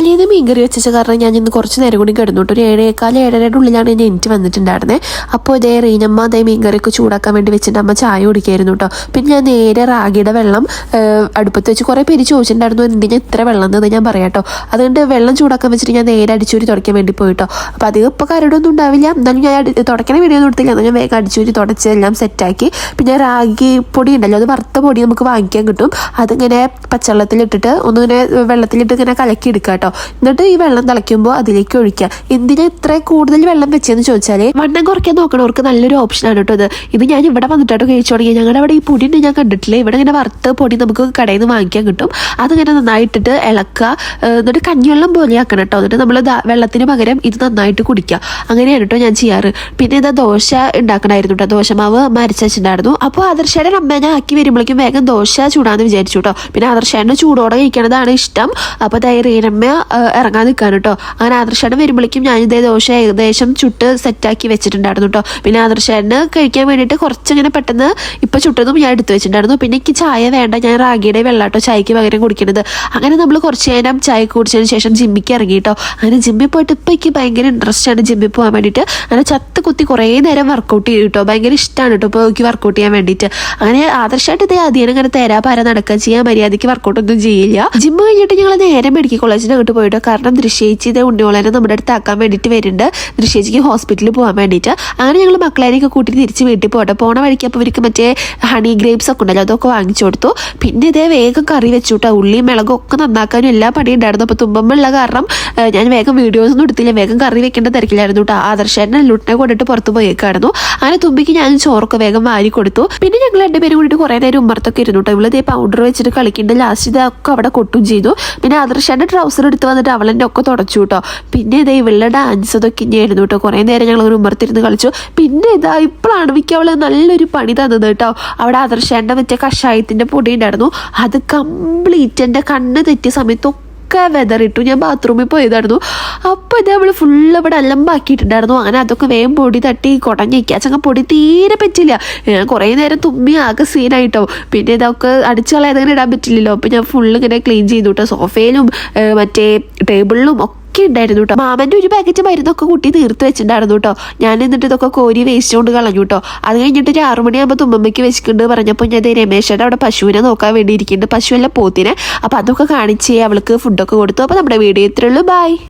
തലേന്ന് മീൻകറി വെച്ച കാരണം ഞാൻ ഇന്ന് കുറച്ച് നേരം കൂടി കിടന്നിട്ട് ഒരു 7:15 ഉള്ളിലാണ് ഞാൻ എനിക്ക് വന്നിട്ടുണ്ടായിരുന്നത്. അപ്പോൾ ഇതേ റീനമ്മ അതേ മീൻകറിയൊക്കെ ചൂടാക്കാൻ വേണ്ടി വെച്ചിട്ട് അമ്മ ചായ കുടിക്കായിരുന്നു കേട്ടോ. പിന്നെ ഞാൻ നേരെ റാഗിയുടെ വെള്ളം അടുപ്പത്ത് വെച്ച് കുറേ പേര് ചോദിച്ചിട്ടുണ്ടായിരുന്നു എന്തിനാ ഇത്ര വെള്ളം എന്നത് ഞാൻ പറയാം കേട്ടോ. അതുകൊണ്ട് വെള്ളം ചൂടാക്കാൻ വെച്ചിട്ട് ഞാൻ നേരെ അടിച്ചൂരി തുടയ്ക്കാൻ വേണ്ടി പോയിട്ടോ. അപ്പോൾ അധികം ഇപ്പോൾ കരടൊന്നും ഉണ്ടാവില്ല, എന്നാലും ഞാൻ തുടയ്ക്കണ വീഡിയോ ഒന്നും എടുത്തില്ല, എന്നാൽ ഞാൻ വേഗം അടിച്ചൂരി തുടച്ചെല്ലാം സെറ്റാക്കി. പിന്നെ റാഗി പൊടി ഉണ്ടല്ലോ, അത് വറുത്ത പൊടി നമുക്ക് വാങ്ങിക്കാൻ കിട്ടും. അതിങ്ങനെ പച്ചവെള്ളത്തിലിട്ടിട്ട് ഒന്നിങ്ങനെ വെള്ളത്തിലിട്ട് ഇങ്ങനെ കലക്കി എടുക്കുക കേട്ടോ. എന്നിട്ട് ഈ വെള്ളം തിളയ്ക്കുമ്പോൾ അതിലേക്ക് ഒഴിക്കുക. എന്തിനാ ഇത്ര കൂടുതൽ വെള്ളം വെച്ചതെന്ന് ചോദിച്ചാൽ വണ്ണം കുറയ്ക്കാൻ നോക്കണവർക്ക് നല്ലൊരു ഓപ്ഷനാണ് കേട്ടോ ഇത് ഞാൻ ഇവിടെ വന്നിട്ടോ കഴിച്ചു തുടങ്ങി. ഞങ്ങളുടെ അവിടെ ഈ പൊടി ഉണ്ട് ഞാൻ കണ്ടിട്ടില്ല. ഇവിടെ ഇങ്ങനെ വറുത്ത പൊടി നമുക്ക് കടയിൽ നിന്ന് വാങ്ങിക്കാൻ കിട്ടും. അതിങ്ങനെ നന്നായിട്ടിട്ട് ഇളക്കുക, എന്നിട്ട് കഞ്ഞിവെള്ളം പോലെ ആക്കണം കേട്ടോ. എന്നിട്ട് നമ്മൾ വെള്ളത്തിന് പകരം ഇത് നന്നായിട്ട് കുടിക്കുക. അങ്ങനെയാണ് കേട്ടോ ഞാൻ ചെയ്യാറ്. പിന്നെ ഇതാ ദോശ ഉണ്ടാക്കണമായിരുന്നു കേട്ടോ. ദോശമാവ് മരച്ചുണ്ടായിരുന്നു. അപ്പോൾ ആദർശയുടെ അമ്മേനെ ആക്കി വരുമ്പോഴേക്കും വേഗം ദോശ ചൂടാന്ന് വിചാരിച്ചു കേട്ടോ. പിന്നെ ആദർശേൻ്റെ ചൂടോടെ കഴിക്കണതാണ് ഇഷ്ടം. അപ്പോൾ റീനമ്മ ഇറങ്ങാൻ നിൽക്കാൻ കേട്ടോ. അങ്ങനെ ആദർശേട്ടൻ വരുമ്പോഴേക്കും ഞാൻ ഇതേ ദോശ ഏകദേശം ചുട്ട് സെറ്റാക്കി വെച്ചിട്ടുണ്ടായിരുന്നു കേട്ടോ. പിന്നെ ആദർശേട്ടന് കഴിക്കാൻ വേണ്ടിയിട്ട് കുറച്ചിങ്ങനെ പെട്ടെന്ന് ഇപ്പം ചുട്ടതും ഞാൻ എടുത്തു വെച്ചിട്ടുണ്ടായിരുന്നു. പിന്നെ എനിക്ക് ചായ വേണ്ട, ഞാൻ റാഗിയുടെ വെള്ളാട്ടോ ചായക്ക് പകരം കുടിക്കുന്നത്. അങ്ങനെ നമ്മൾ കുറച്ച് നേരം ചായ കുടിച്ചതിന് ശേഷം ജിമ്മിക്ക് ഇറങ്ങി കേട്ടോ. അങ്ങനെ ജിമ്മിൽ പോയിട്ട് ഇപ്പം എനിക്ക് ഭയങ്കര ഇൻട്രസ്റ്റ് ആണ് ജിമ്മിൽ പോകാൻ വേണ്ടിയിട്ട്. അങ്ങനെ ചത്ത് കുത്തി കുറേ നേരം വർക്കൗട്ട് ചെയ്യും കേട്ടോ. ഭയങ്കര ഇഷ്ടമാണ് കേട്ടോ ഇപ്പോൾ എനിക്ക് വർക്കൗട്ട് ചെയ്യാൻ വേണ്ടിയിട്ട്. അങ്ങനെ ആദർശമായിട്ട് ഇതേ ആദ്യം അങ്ങനെ തേരാപാര നടക്കാൻ ചെയ്യാൻ മര്യാദയ്ക്ക് വർക്കൗട്ടൊന്നും ചെയ്യില്ല. ജിമ്മ് കഴിഞ്ഞിട്ട് ഞങ്ങൾ നേരെ മെഡിക്കൽ കോളേജിന് അങ്ങോട്ട് പോയിട്ടോ. കാരണം ദൃശ്യേച്ചി ഇതേ ഉണ്ണിയോളനെ നമ്മുടെ അടുത്ത് ആക്കാൻ വേണ്ടിയിട്ട് വരുന്നുണ്ട്, ദൃശ്യേച്ചിക്ക് ഹോസ്പിറ്റലിൽ പോകാൻ വേണ്ടിയിട്ട്. അങ്ങനെ ഞങ്ങൾ മക്കളേനെയൊക്കെ കൂട്ടി തിരിച്ച് വീട്ടിൽ പോട്ടെ. പോണ വഴിക്ക് അപ്പോൾ ഇവർക്ക് മറ്റേ ഹണി ഗ്രേപ്സ് ഒക്കെ ഉണ്ടല്ലോ, അതൊക്കെ വാങ്ങിച്ചു കൊടുത്തു. പിന്നെ ഇതേ വേഗം കറി വെച്ചു കേട്ടോ. ഉള്ളിയും മിളകും ഒക്കെ നന്നാക്കാനും എല്ലാ പണിയും ഉണ്ടായിരുന്നു. അപ്പോൾ തുമ്പമുള്ള കാരണം ഞാൻ വേഗം വീഡിയോസ് ഒന്നും എടുത്തില്ല, വേഗം കറി വെക്കേണ്ട തിരക്കിലായിരുന്നു കേട്ടോ. ആദർശേട്ടനെ ലുട്ടിനെ കൊണ്ടിട്ട് പുറത്ത് പോയേക്കായിരുന്നു. അങ്ങനെ തുമ്പിക്ക് ഞാൻ ചോറൊക്കെ വേഗം വാരി കൊടുത്തു. പിന്നെ ഞങ്ങൾ രണ്ടുപേരും കൂടിയിട്ട് കുറേ നേരം ഉമ്മർത്തൊക്കെ ഇരുന്നു കേട്ടോ. ഇവളിതേ പൗഡർ വെച്ചിട്ട് കളിക്കേണ്ട ലാസ്റ്റ് ഇതൊക്കെ അവിടെ കൊട്ടും ചെയ്തു. പിന്നെ ആദർശേൻ്റെ ട്രൗസർ എടുത്ത് വന്നിട്ട് അവളെൻ്റെ ഒക്കെ തുടച്ചു കേട്ടോ. പിന്നെ ഇതേ ഇവളുടെ ഡാൻസ് അതൊക്കെ ഇങ്ങനെയായിരുന്നു കേട്ടോ. കുറേ നേരം ഞങ്ങൾ ഒരു ഉമ്മർത്തിരുന്ന് കളിച്ചു. പിന്നെ ഇതാ ഇപ്പോഴാണ് മിക്ക അവൾ നല്ലൊരു പണി തന്നത് കേട്ടോ. അവിടെ ആദർശേൻ്റെ മറ്റേ കഷായത്തിൻ്റെ പൊടി ഉണ്ടായിരുന്നു, അത് കംപ്ലീറ്റ് എൻ്റെ കണ്ണ് തെറ്റിയ സമയത്തൊക്കെ വെതറിട്ടു. ഞാൻ ബാത്റൂമിൽ പോയതായിരുന്നു. അപ്പോൾ ഇത് നമ്മൾ ഫുള്ള് ഇവിടെ അലമ്പാക്കിയിട്ടുണ്ടായിരുന്നു. അങ്ങനെ അതൊക്കെ വേഗം പൊടി തട്ടി കുടഞ്ഞിക്കുക. ചങ്ങ പൊടി തീരെ പറ്റില്ല. ഞാൻ കുറേ നേരം തുമ്മി ആകെ സീനായിട്ടോ. പിന്നെ ഇതൊക്കെ അടിച്ചു കളയാതെ ഇടാൻ പറ്റില്ലല്ലോ. അപ്പോൾ ഞാൻ ഫുള്ള് ഇങ്ങനെ ക്ലീൻ ചെയ്തു കേട്ടോ. സോഫയിലും മറ്റേ ടേബിളിലും ഒക്കെ ഉണ്ടായിരുന്നു കേട്ടോ. മാമൻ്റെ ഒരു പാക്കറ്റ് മരുന്നൊക്കെ കുട്ടി തീർത്ത് വെച്ചിട്ടുണ്ടായിരുന്നു കേട്ടോ. ഞാൻ എന്നിട്ട് ഇതൊക്കെ കോരി വേസ്റ്റ് കൊണ്ട് കളഞ്ഞു കേട്ടോ. അത് കഴിഞ്ഞിട്ട് ഒരു 6 മണിയാകുമ്പോൾ തുമ്മമ്മയ്ക്ക് വെച്ചിട്ടുണ്ട് പറഞ്ഞപ്പോൾ ഞാൻ രമേശയുടെ അവിടെ പശുവിനെ നോക്കാൻ വേണ്ടി ഇരിക്കുന്നുണ്ട്. പശുവല്ല പോത്തിനെ. അപ്പോൾ അതൊക്കെ കാണിച്ച് അവൾക്ക് ഫുഡൊക്കെ കൊടുത്തു. അപ്പോൾ നമ്മുടെ വീഡിയോ ഇത്രയുള്ളൂ. ബൈ.